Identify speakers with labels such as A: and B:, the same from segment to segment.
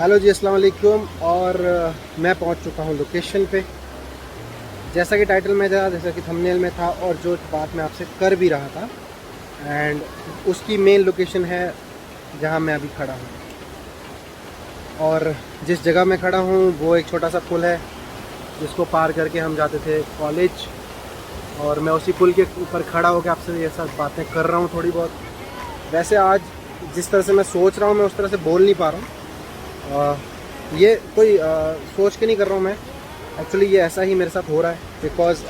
A: Hello जी, अस्सलाम वालेकुम। और मैं पहुंच चुका हूं लोकेशन पे। जैसा कि टाइटल में था, जैसा कि थंबनेल में था, और जो बात मैं आपसे कर भी रहा था, एंड उसकी मेन लोकेशन है जहां मैं अभी खड़ा हूं। और जिस जगह मैं खड़ा हूं वो एक छोटा सा पुल है जिसको पार करके हम जाते थे कॉलेज। और मैं उसी पुल के ऊपर खड़ा होकर आपसे ये सब बातें कर रहा हूँ थोड़ी बहुत। वैसे आज जिस तरह से मैं सोच रहा हूँ मैं उस तरह से बोल नहीं पा रहा हूँ। ये कोई सोच के नहीं कर रहा हूँ मैं, एक्चुअली ये ऐसा ही मेरे साथ हो रहा है। बिकॉज़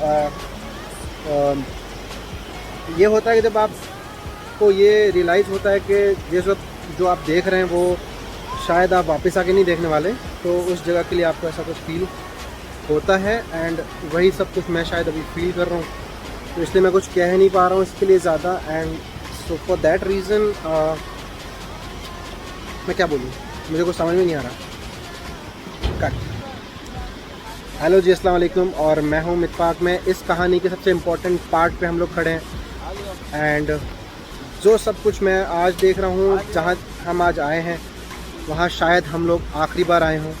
A: ये होता है कि जब आपको ये रियलाइज़ होता है कि ये सब जो आप देख रहे हैं वो शायद आप वापस आके नहीं देखने वाले, तो उस जगह के लिए आपको ऐसा कुछ फील होता है। एंड वही सब कुछ मैं शायद अभी फील कर रहा हूँ, तो इसलिए मैं कुछ कह नहीं पा रहा हूँ इसके लिए ज़्यादा। And so for that reason मैं क्या बोलूँ, मुझे कुछ समझ में नहीं आ रहा। कट। हेलो जी, अस्सलाम वालेकुम। और मैं हूँ मितफाक में। इस कहानी के सबसे इम्पोर्टेंट पार्ट पे हम लोग खड़े हैं। एंड जो सब कुछ मैं आज देख रहा हूँ, जहाँ हम आज आए हैं वहाँ शायद हम लोग आखिरी बार आए हों।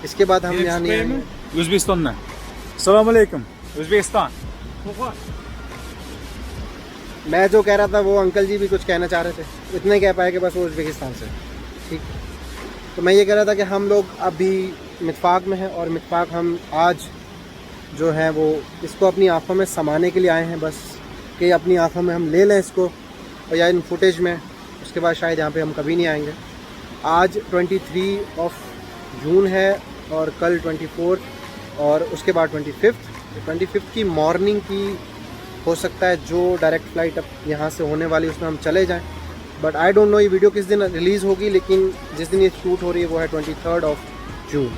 A: इसके बाद हम यहाँ नहीं आएंगे।
B: Uzbekistan में। अस्सलाम वालेकुम उज़्बेकिस्तान।
A: मैं जो कह रहा था वो अंकल जी भी कुछ कहना चाह रहे थे, इतने कह पाए कि बस वो उज़्बेकिस्तान से। ठीक। तो मैं ये कह रहा था कि हम लोग अभी मितफाक में हैं, और मितफाक हम आज जो है वो इसको अपनी आँखों में समाने के लिए आए हैं, बस कि अपनी आँखों में हम ले लें इसको, और या इन फुटेज में। उसके बाद शायद यहाँ पे हम कभी नहीं आएंगे। आज 23 जून है और कल 24 और उसके बाद 25 की मॉर्निंग की हो सकता है जो डायरेक्ट फ़्लाइट अब यहाँ से होने वाली उसमें हम चले जाएं। बट आई डोंट नो ये वीडियो किस दिन रिलीज़ होगी, लेकिन जिस दिन ये शूट हो रही है वो है 23 जून।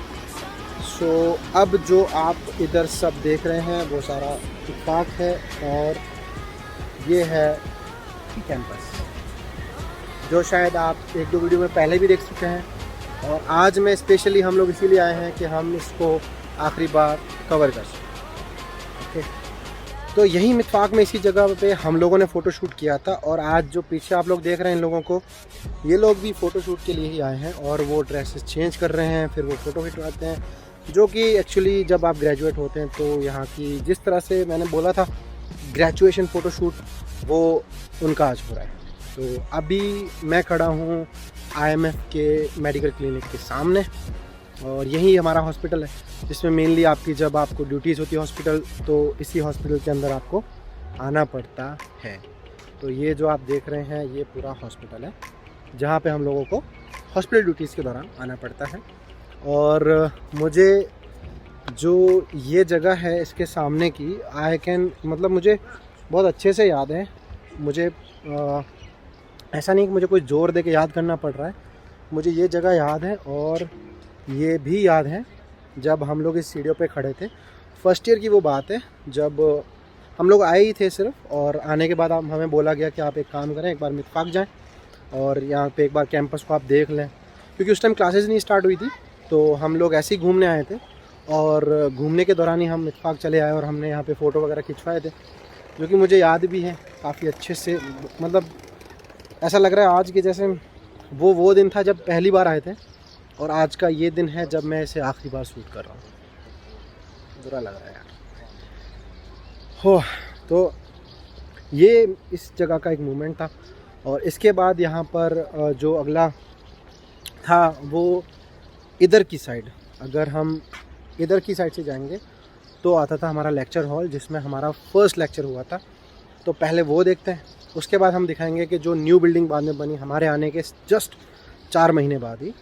A: सो अब जो आप इधर सब देख रहे हैं वो सारा इत्तेफाक है, और ये है कैंपस जो शायद आप एक दो वीडियो में पहले भी देख चुके हैं। और आज में स्पेशली हम लोग इसीलिए आए हैं कि हम इसको आखिरी बार कवर कर सकें। ओके, तो यही मितफाक में इसी जगह पे हम लोगों ने फ़ोटो शूट किया था। और आज जो पीछे आप लोग देख रहे हैं इन लोगों को, ये लोग भी फ़ोटो शूट के लिए ही आए हैं, और वो ड्रेसेस चेंज कर रहे हैं, फिर वो फ़ोटो खिंचवाते हैं। जो कि एक्चुअली जब आप ग्रेजुएट होते हैं तो यहाँ की जिस तरह से मैंने बोला था ग्रेजुएशन फ़ोटो शूट, वो उनका आज हो रहा है। तो अभी मैं खड़ा हूँ IMF के मेडिकल क्लिनिक के सामने, और यही हमारा हॉस्पिटल है जिसमें मेनली आपकी जब आपको ड्यूटीज़ होती है हॉस्पिटल, तो इसी हॉस्पिटल के अंदर आपको आना पड़ता है। तो ये जो आप देख रहे हैं ये पूरा हॉस्पिटल है जहाँ पे हम लोगों को हॉस्पिटल ड्यूटीज़ के दौरान आना पड़ता है। और मुझे जो ये जगह है इसके सामने की मतलब मुझे बहुत अच्छे से याद है। मुझे ऐसा नहीं कि मुझे कोई ज़ोर दे के याद करना पड़ रहा है, मुझे ये जगह याद है। और ये भी याद है जब हम लोग इस सीढ़ियों पे खड़े थे, फर्स्ट ईयर की वो बात है, जब हम लोग आए ही थे सिर्फ, और आने के बाद हमें बोला गया कि आप एक काम करें, एक बार मितफाक जाएं और यहाँ पे एक बार कैंपस को आप देख लें, क्योंकि उस टाइम क्लासेस नहीं स्टार्ट हुई थी। तो हम लोग ऐसे ही घूमने आए थे, और घूमने के दौरान ही हम मितफाक चले आए और हमने यहाँ पे फ़ोटो वगैरह खिंचवाए थे, जो कि मुझे याद भी है काफ़ी अच्छे से। मतलब ऐसा लग रहा है आज के जैसे वो दिन था जब पहली बार आए थे, और आज का ये दिन है जब मैं इसे आखिरी बार शूट कर रहा हूँ। बुरा लग रहा है यार। हो, तो ये इस जगह का एक मोमेंट था। और इसके बाद यहाँ पर जो अगला था वो इधर की साइड, अगर हम इधर की साइड से जाएंगे तो आता था हमारा लेक्चर हॉल जिसमें हमारा फर्स्ट लेक्चर हुआ था। तो पहले वो देखते हैं, उसके बाद हम दिखाएंगे कि जो न्यू बिल्डिंग बाद में बनी हमारे आने के जस्ट 4 महीने बाद ही,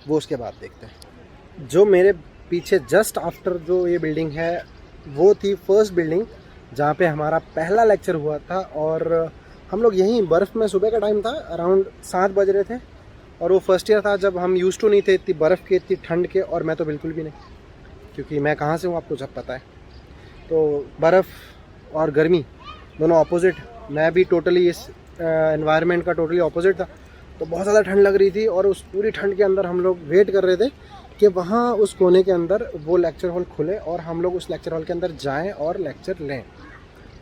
A: वो उसके बाद देखते हैं। जो मेरे पीछे जस्ट आफ्टर जो ये बिल्डिंग है वो थी फर्स्ट बिल्डिंग जहाँ पे हमारा पहला लेक्चर हुआ था। और हम लोग यहीं बर्फ़ में, सुबह का टाइम था, अराउंड 7 बज रहे थे, और वो फर्स्ट ईयर था जब हम यूज़ टू नहीं थे इतनी बर्फ़ के, इतनी ठंड के। और मैं तो बिल्कुल भी नहीं, क्योंकि मैं कहाँ से हूँ आपको सब पता है। तो बर्फ़ और गर्मी दोनों ऑपोजिट, मैं भी टोटली इस एनवायरनमेंट का टोटली ऑपोजिट था। तो बहुत ज़्यादा ठंड लग रही थी, और उस पूरी ठंड के अंदर हम लोग वेट कर रहे थे कि वहाँ उस कोने के अंदर वो लेक्चर हॉल खुले और हम लोग उस लेक्चर हॉल के अंदर जाएं और लेक्चर लें।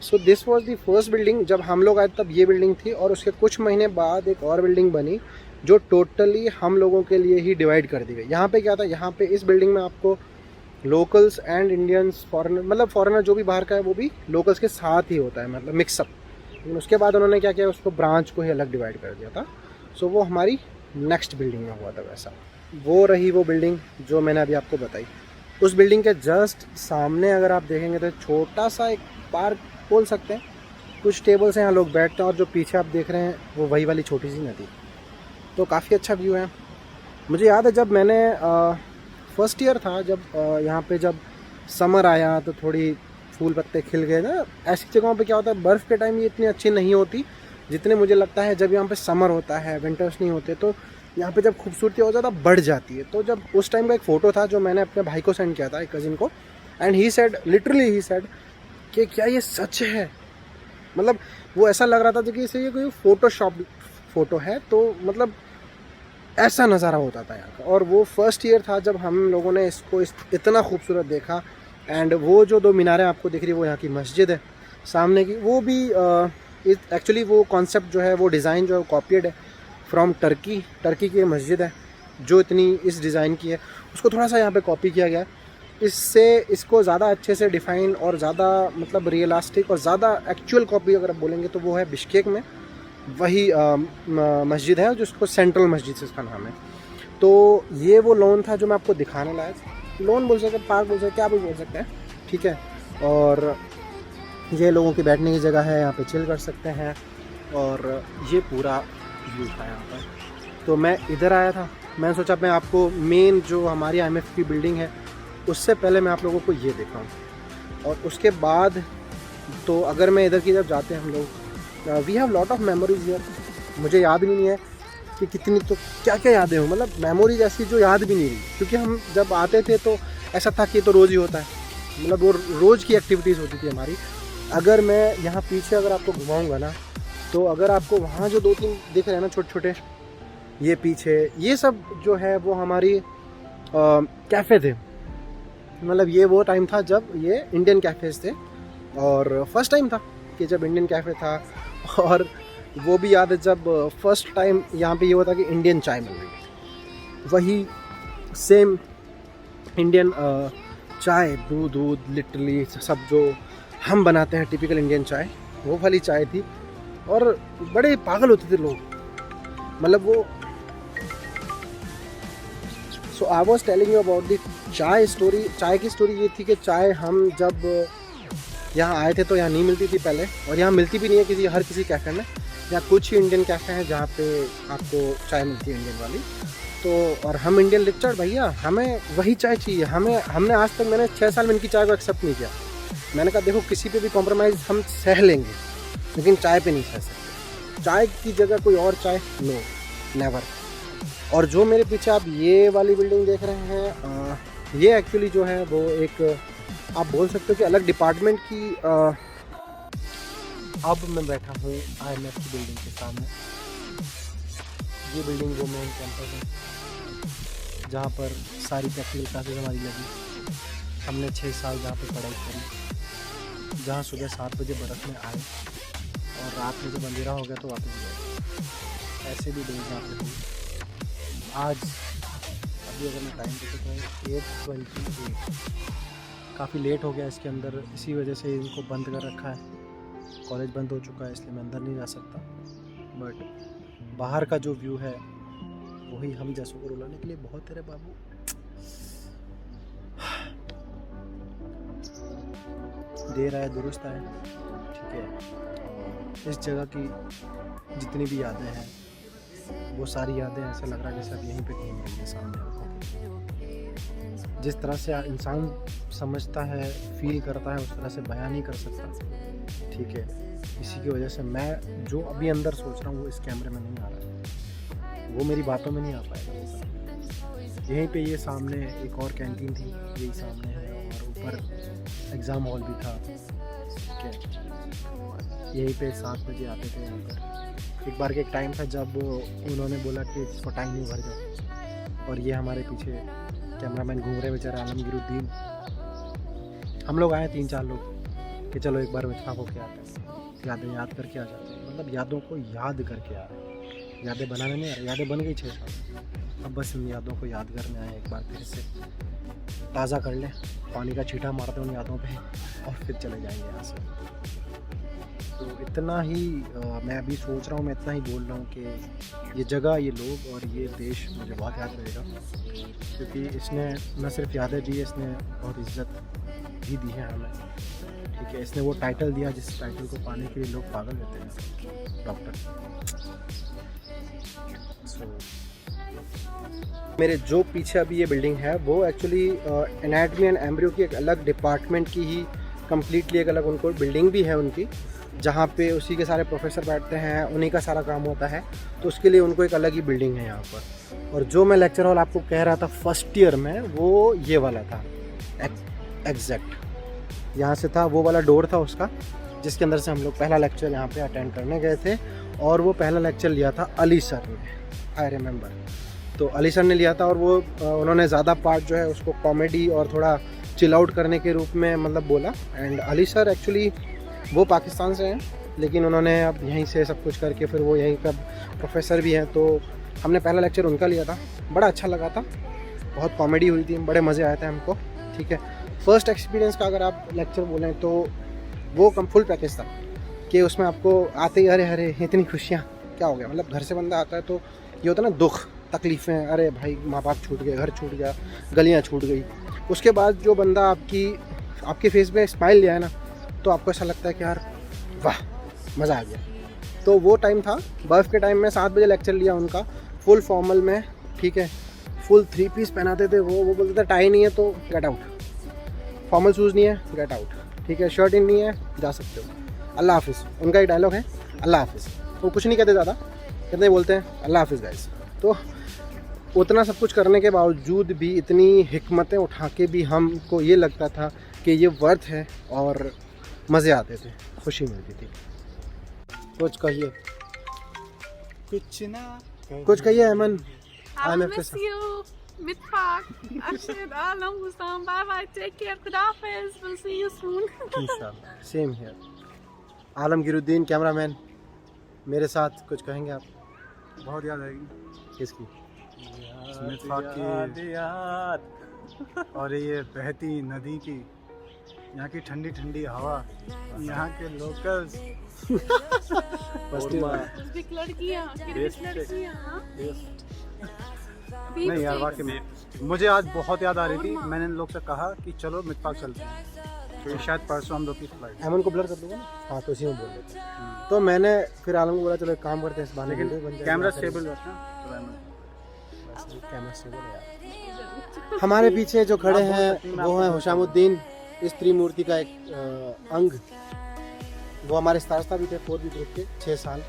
A: So this was the first building. जब हम लोग आए तब ये बिल्डिंग थी, और उसके कुछ महीने बाद एक और बिल्डिंग बनी जो टोटली हम लोगों के लिए ही डिवाइड कर दी गई। यहाँ पे क्या था, यहाँ पे इस बिल्डिंग में आपको लोकल्स एंड इंडियंस, फॉरेनर, मतलब फॉरेनर जो भी बाहर का है वो भी लोकल्स के साथ ही होता है, मतलब मिक्सअप। लेकिन उसके बाद उन्होंने क्या किया, उसको ब्रांच को ही अलग डिवाइड कर दिया था। सो वो हमारी नेक्स्ट बिल्डिंग में हुआ था वैसा। वो रही वो बिल्डिंग जो मैंने अभी आपको बताई। उस बिल्डिंग के जस्ट सामने अगर आप देखेंगे तो छोटा सा एक पार्क बोल सकते हैं, कुछ टेबल्स हैं, यहाँ लोग बैठते हैं, और जो पीछे आप देख रहे हैं वो वही वाली छोटी सी नदी। तो काफ़ी अच्छा व्यू है। मुझे याद है जब मैंने फर्स्ट ईयर था, जब यहाँ पे जब समर आया तो थोड़ी फूल पत्ते खिल गए ना। ऐसी जगहों पे क्या होता है, बर्फ़ के टाइम ये इतनी अच्छी नहीं होती जितने मुझे लगता है जब यहाँ पे समर होता है, विंटर्स नहीं होते, तो यहाँ पे जब खूबसूरती और ज़्यादा बढ़ जाती है। तो जब उस टाइम का एक फ़ोटो था जो मैंने अपने भाई को सेंड किया था, एक कज़िन को, and he said, literally he said कि क्या ये सच है। मतलब वो ऐसा लग रहा था कि इसे ये कोई फोटोशॉप फ़ोटो है, तो मतलब ऐसा नज़ारा होता था यहाँ का। और वो फर्स्ट ईयर था जब हम लोगों ने इसको इतना खूबसूरत देखा। एंड वो जो 2 मीनारें आपको दिख रही है वो यहाँ की मस्जिद है सामने की। वो भी एक्चुअली वो कॉन्सेप्ट जो है, वो डिज़ाइन जो है कॉपीड है फ्रॉम टर्की की मस्जिद है जो इतनी इस डिज़ाइन की है, उसको थोड़ा सा यहाँ पे कॉपी किया गया है। इससे इसको ज़्यादा अच्छे से डिफ़ाइन और ज़्यादा मतलब रियलिस्टिक और ज़्यादा एक्चुअल कॉपी अगर आप बोलेंगे तो वो है बिश्केक में वही मस्जिद है, जिसको सेंट्रल मस्जिद से इसका नाम है। तो ये वो लॉन था जो मैं आपको दिखाने लाया। लॉन बोल सकते हैं, पार्क बोल सकते हैं, क्या भी बोल सकते हैं, ठीक है। और ये लोगों की बैठने की जगह है, यहाँ पे चिल कर सकते हैं। और ये पूरा व्यू था यहाँ पर। तो मैं इधर आया था, मैंने सोचा मैं आपको मेन जो हमारी IMF की बिल्डिंग है उससे पहले मैं आप लोगों को ये दिखाऊं। और उसके बाद तो अगर मैं इधर की जब जाते हैं हम लोग, we have lot of memories here. मुझे याद भी नहीं है कि कितनी, तो क्या क्या यादें हो, मतलब मेमोरीज ऐसी जो याद भी नहीं रही, क्योंकि हम जब आते थे तो ऐसा था कि तो रोज़ ही होता है, मतलब वो रोज़ की एक्टिविटीज़ होती थी हमारी। अगर मैं यहाँ पीछे अगर आपको घुमाऊँगा ना, तो अगर आपको वहाँ जो 2-3 दिख रहे हैं ना छोटे छोटे, ये पीछे ये सब जो है वो हमारी कैफ़े थे। मतलब ये वो टाइम था जब ये इंडियन कैफ़ेज़ थे, और फर्स्ट टाइम था कि जब इंडियन कैफ़े था। और वो भी याद है जब फर्स्ट टाइम यहाँ पे ये हुआ था कि इंडियन चाय मिल रही है, वही सेम इंडियन चाय, दूध लिटरली सब जो हम बनाते हैं टिपिकल इंडियन चाय, वो वाली चाय थी। और बड़े पागल होते थे लोग, मतलब वो। So I was telling you about the chai story. चाय की स्टोरी ये थी कि चाय हम जब यहाँ आए थे तो यहाँ नहीं मिलती थी पहले, और यहाँ मिलती भी नहीं है हर किसी कैफ़े में। यहाँ कुछ ही इंडियन कैफ़े हैं जहाँ पे आपको चाय मिलती है इंडियन वाली। तो और हम इंडियन रिचर्ड भैया, हमें वही चाय चाहिए। हमने आज तक, मैंने 6 साल में इनकी चाय को एक्सेप्ट नहीं किया। मैंने कहा देखो किसी पे भी कॉम्प्रोमाइज़ हम सह लेंगे, लेकिन चाय पे नहीं सह सकते। चाय की जगह कोई और चाय, नो, नेवर। और जो मेरे पीछे आप ये वाली बिल्डिंग देख रहे हैं, ये एक्चुअली जो है वो एक, आप बोल सकते हो कि अलग डिपार्टमेंट की। अब मैं बैठा हूँ IMF की बिल्डिंग के सामने। ये बिल्डिंग वो मेन कैंपस है जहाँ पर सारी प्रैक्टिकल क्लासेस हमारी लगी। हमने 6 साल जहाँ पर पढ़ाई करी, जहाँ सुबह 7 बजे बरस में आए और रात में जब अंधेरा हो गया तो वापस गए। ऐसे भी डेज यहाँ पे हुई। आज अभी अगर मैं टाइम देखूँ तो 8:28, काफ़ी लेट हो गया इसके अंदर, इसी वजह से इनको बंद कर रखा है। कॉलेज बंद हो चुका है इसलिए मैं अंदर नहीं जा सकता। बट बाहर का जो व्यू है वही हम जैसों को रुलाने के लिए बहुत तेरे बाबू। देर आए दुरुस्त आए, ठीक है। इस जगह की जितनी भी यादें हैं वो सारी यादें ऐसा लग रहा है जैसे अब यहीं पे घूम रही है सामने आपको। जिस तरह से इंसान समझता है, फील करता है, उस तरह से बयान नहीं कर सकता, ठीक है। इसी की वजह से मैं जो अभी अंदर सोच रहा हूँ वो इस कैमरे में नहीं आ रहा है, वो मेरी बातों में नहीं आ पाएगा। यहीं पे ये सामने एक और कैंटीन थी, यही सामने है, और ऊपर एग्ज़ाम हॉल भी था, ठीक है। यहीं पे 7 बजे आते थे यहाँ पर। एक बार के एक टाइम था जब उन्होंने बोला कि इसको टाइम नहीं भर जाओ, और ये हमारे पीछे कैमरामैन घूम रहे बेचारा आलमगीरुद्दीन। हम लोग आए 3-4 लोग कि चलो एक बार इत्तेफाक होके आते हैं, यादें याद करके आ जाते हैं, मतलब यादों को याद करके आ रहे हैं। यादें बनाने नहीं आ रहा, यादें बन गई 6 साल। अब बस उन यादों को याद करने आए, एक बार फिर से ताज़ा कर लें, पानी का छींटा मारते उन यादों पे और फिर चले जाएंगे यहाँ से। तो इतना ही मैं अभी सोच रहा हूँ, मैं इतना ही बोल रहा हूँ कि ये जगह, ये लोग और ये देश मुझे बहुत याद रहेगा, क्योंकि इसने न सिर्फ यादें दी है, इसने बहुत इज्जत भी दी है हमें। ठीक है, इसने वो टाइटल दिया जिस टाइटल को पाने के लिए लोग पागल रहते हैं, डॉक्टर। मेरे जो पीछे अभी ये बिल्डिंग है वो एक्चुअली एनाटॉमी एंड एम्ब्रियो की एक अलग डिपार्टमेंट की ही कम्प्लीटली एक अलग उनको बिल्डिंग भी है उनकी, जहाँ पे उसी के सारे प्रोफेसर बैठते हैं, उन्हीं का सारा काम होता है। तो उसके लिए उनको एक अलग ही बिल्डिंग है यहाँ पर। और जो मैं लेक्चर हॉल आपको कह रहा था फर्स्ट ईयर में, वो ये वाला था एग्जैक्ट। यहाँ से था, वो वाला डोर था उसका, जिसके अंदर से हम लोग पहला लेक्चर यहाँ पे अटेंड करने गए थे। और वो पहला लेक्चर लिया था अली सर ने, आई रिमेंबर। तो अली सर ने लिया था और वो उन्होंने ज़्यादा पार्ट जो है उसको कॉमेडी और थोड़ा चिल आउट करने के रूप में मतलब बोला। एंड अली सर एक्चुअली वो पाकिस्तान से हैं, लेकिन उन्होंने अब यहीं से सब कुछ करके फिर वो यहीं का प्रोफेसर भी हैं। तो हमने पहला लेक्चर उनका लिया था, बड़ा अच्छा लगा था, बहुत कॉमेडी हुई थी, बड़े मज़े आए थे हमको। ठीक है, फर्स्ट एक्सपीरियंस का अगर आप लेक्चर बोलें तो वो फुल पैकेज था कि उसमें आपको आते ही अरे अरे इतनी खुशियाँ, क्या हो गया, मतलब घर से बंदा आता है तो ये होता है ना दुख तकलीफ़ें, अरे भाई माँ बाप छूट गए, घर छूट गया, गलियाँ छूट गई। उसके बाद जो बंदा आपके फेस पे स्माइल लिया है ना, तो आपको ऐसा लगता है कि यार वाह मज़ा आ गया। तो वो टाइम था, बर्फ़ के टाइम में 7 बजे लेक्चर लिया उनका, फुल फॉर्मल में। ठीक है, फुल 3 पीस पहनाते थे वो बोलते थे टाई नहीं है तो गेट आउट, फॉर्मल शूज़ नहीं है गेट आउट, ठीक है, शर्ट इन नहीं है जा सकते हो, अल्लाह हाफिज़। उनका एक डायलॉग है अल्लाह हाफिज़, वो कुछ नहीं कहते ज़्यादा, कितने बोलते हैं अल्लाह हाफिज़ गाइस। तो उतना सब कुछ करने के बावजूद भी, इतनी हिकमतें उठा के भी हमको ये लगता था कि ये वर्थ है और मज़े आते थे, खुशी मिलती थी। कुछ कहिए, कुछ कहिए अमन।
C: I miss you. Mitfaq, Arshid, Alam, Hussam, bye bye, take care, Khudafez, we'll see you soon.
A: इंशाल्लाह, सेम हियर। आलमगीरुद्दीन कैमरामैन मेरे साथ, कुछ कहेंगे आप?
B: बहुत याद आएगी
A: किसकी?
B: मितफाक की और ये बहती नदी की, यहाँ की ठंडी ठंडी हवा, यहाँ के लोकल्स,
C: Big लड़कियाँ,
B: नहीं यार वाकई में मुझे आज बहुत याद आ रही थी। मैंने इन लोग से कहा कि चलो मितफाक चलते हैं, तो शायद परसों हम लोग की फ्लाइट।
A: अमन को ब्लर कर दूँगा ना, हाँ तो इसी में बोल देते हैं। तो मैंने फिर आलम को बोला चलो एक काम करते हैं, इस बहाने
B: लेकिन
A: वीडियो बन जाएगी,
B: कैमरा
A: ना
B: स्टेबल
A: करेंगे।
B: रखना।
A: कैमरा स्टेबल है यार। हमारे पीछे जो खड़े हैं वो हैं हुशामुद्दीन, इस त्रिमूर्ति का एक अंग। वो हमारे स्टार भी थे 4B ग्रुप के 6 साल,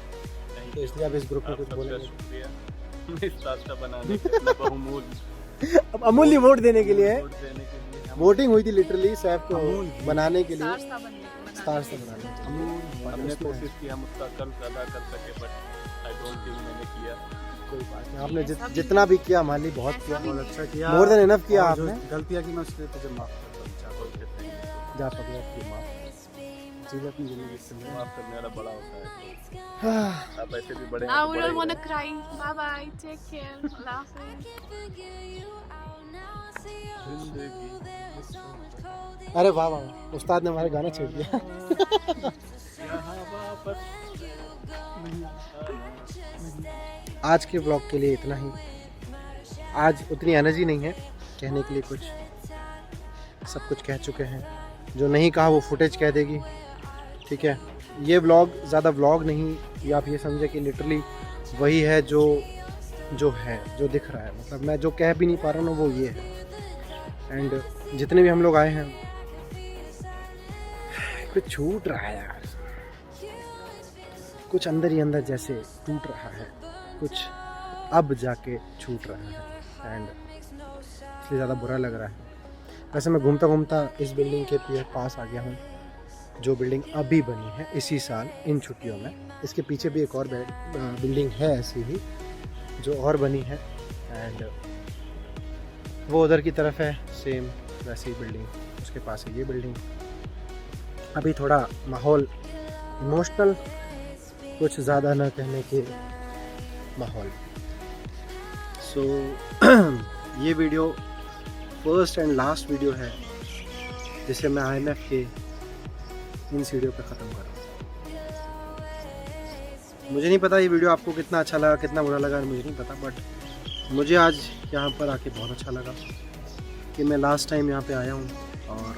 A: तो इसलिए अब इस ग्रुप में कुछ बोलेंगे। अब अमूल्य वोट देने के लिए वोटिंग हुई थी लिटरली सैफ को बनाने के लिए, स्टार से बनाने के लिए।
D: हमने कोशिश की हम उसका कर्ज अदा कर सके, बट आई डोंट थिंक मैंने किया।
A: कोई बात नहीं, आपने जितना भी किया हमारे लिए बहुत किया,
B: बहुत अच्छा किया,
A: मोर देन इनफ किया
B: और जो
A: आपने।
B: गलतियाँ की मैं उसके लिए तुझे माफ़ करता हूँ।
A: जा पकड़े अपनी माँ, जी अपनी जिंदगी से।
D: माफ करने वाला बड़ा होता है,
A: हाँ,
D: तो आप ऐसे भी बड़े हैं,
C: Now
D: तो
C: we
D: बड़े
C: don't
D: ही
C: want to
D: हैं।
C: cry. Bye bye, take care, Allah Hafiz.
A: अरे वाह वाह, उस्ताद ने हमारे गाना छेड़ दिया। आज के ब्लॉग के लिए इतना ही। आज उतनी एनर्जी नहीं है कहने के लिए कुछ, सब कुछ कह चुके हैं। जो नहीं कहा वो फुटेज कह देगी, ठीक है। ये ब्लॉग ज़्यादा ब्लॉग नहीं, या आप ये समझे कि लिटरली वही है जो है, जो दिख रहा है। मतलब मैं जो कह भी नहीं पा रहा हूँ वो ये है। एंड जितने भी हम लोग आए हैं, कुछ छूट रहा है यार, कुछ अंदर ही अंदर जैसे टूट रहा है, कुछ अब जाके छूट रहा है। एंड इसलिए ज़्यादा बुरा लग रहा है। वैसे मैं घूमता घूमता इस बिल्डिंग के पास आ गया हूँ, जो बिल्डिंग अभी बनी है इसी साल इन छुट्टियों में। इसके पीछे भी एक और बिल्डिंग है ऐसी ही जो और बनी है, एंड वो उधर की तरफ है सेम वैसी बिल्डिंग, उसके पास है ये बिल्डिंग। अभी थोड़ा माहौल इमोशनल, कुछ ज़्यादा ना कहने के माहौल। सो ये video first and last video है जिसे मैं IMF के इन सीढ़ियों पे ख़त्म कर रहा हूँ। मुझे नहीं पता ये वीडियो आपको कितना अच्छा लगा, कितना बुरा लगा, मुझे नहीं पता, बट मुझे आज यहाँ पर आके बहुत अच्छा लगा कि मैं लास्ट टाइम यहाँ पे आया हूँ। और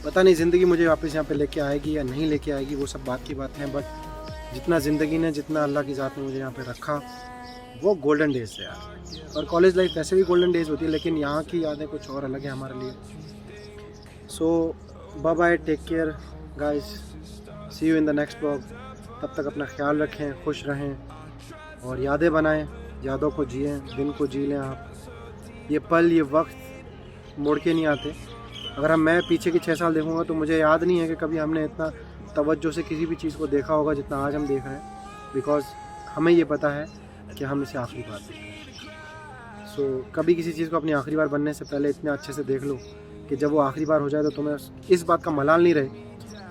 A: पता नहीं ज़िंदगी मुझे वापस यहाँ पे लेके आएगी या नहीं लेके आएगी, वो सब बात की बात है, बट जितना ज़िंदगी ने, जितना अल्लाह की ज़ात ने मुझे यहाँ पे रखा, वो गोल्डन डेज़ है यार। और कॉलेज लाइफ वैसे भी गोल्डन डेज़ होती है, लेकिन यहाँ की यादें कुछ और अलग है हमारे लिए। So bye bye, take care guys, see you in the next blog. तब तक अपना ख्याल रखें, खुश रहें और यादें बनाएं, यादों को जिएं, दिन को जी लें आप। ये पल, ये वक्त मुड़ के नहीं आते। अगर मैं पीछे के 6 साल देखूंगा तो मुझे याद नहीं है कि कभी हमने इतना तवज्जो से किसी भी चीज़ को देखा होगा जितना आज हम देख रहे हैं, बिकॉज़ हमें ये पता है कि हम इसे आखिरी बार देख रहे हैं। सो कभी किसी चीज़ को अपनी आखिरी बार बनने से पहले इतने अच्छे से देख लो कि जब वो आखिरी बार हो जाए तो तुम्हें इस बात का मलाल नहीं रहे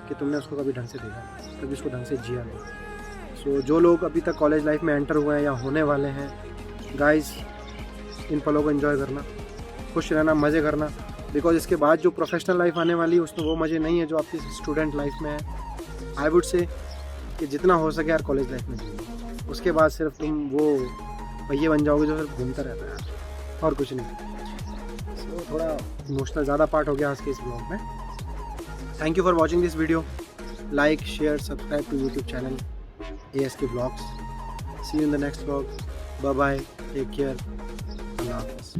A: कि तुमने उसको कभी ढंग से देखा, कभी उसको ढंग से जिया नहीं। सो जो लोग अभी तक कॉलेज लाइफ में एंटर हुए हैं या होने वाले हैं, गाइस, इन पलों को एंजॉय करना, खुश रहना, मज़े करना, बिकॉज इसके बाद जो प्रोफेशनल लाइफ आने वाली है उसमें वो मज़े नहीं है जो आपकी स्टूडेंट लाइफ में है। आई वुड से कि जितना हो सके यार कॉलेज लाइफ में जियो, उसके बाद सिर्फ तुम वो पहिए बन जाओगे जो सिर्फ घूमता रहता है यार, और कुछ नहीं। सो थोड़ा इमोशनल ज़्यादा पार्ट हो गया आज के इस ब्लॉग में। Thank you for watching this video. Like, share, subscribe to YouTube channel ASK Vlogs. See you in the next vlog. Bye bye. Take care. Allah Hafiz.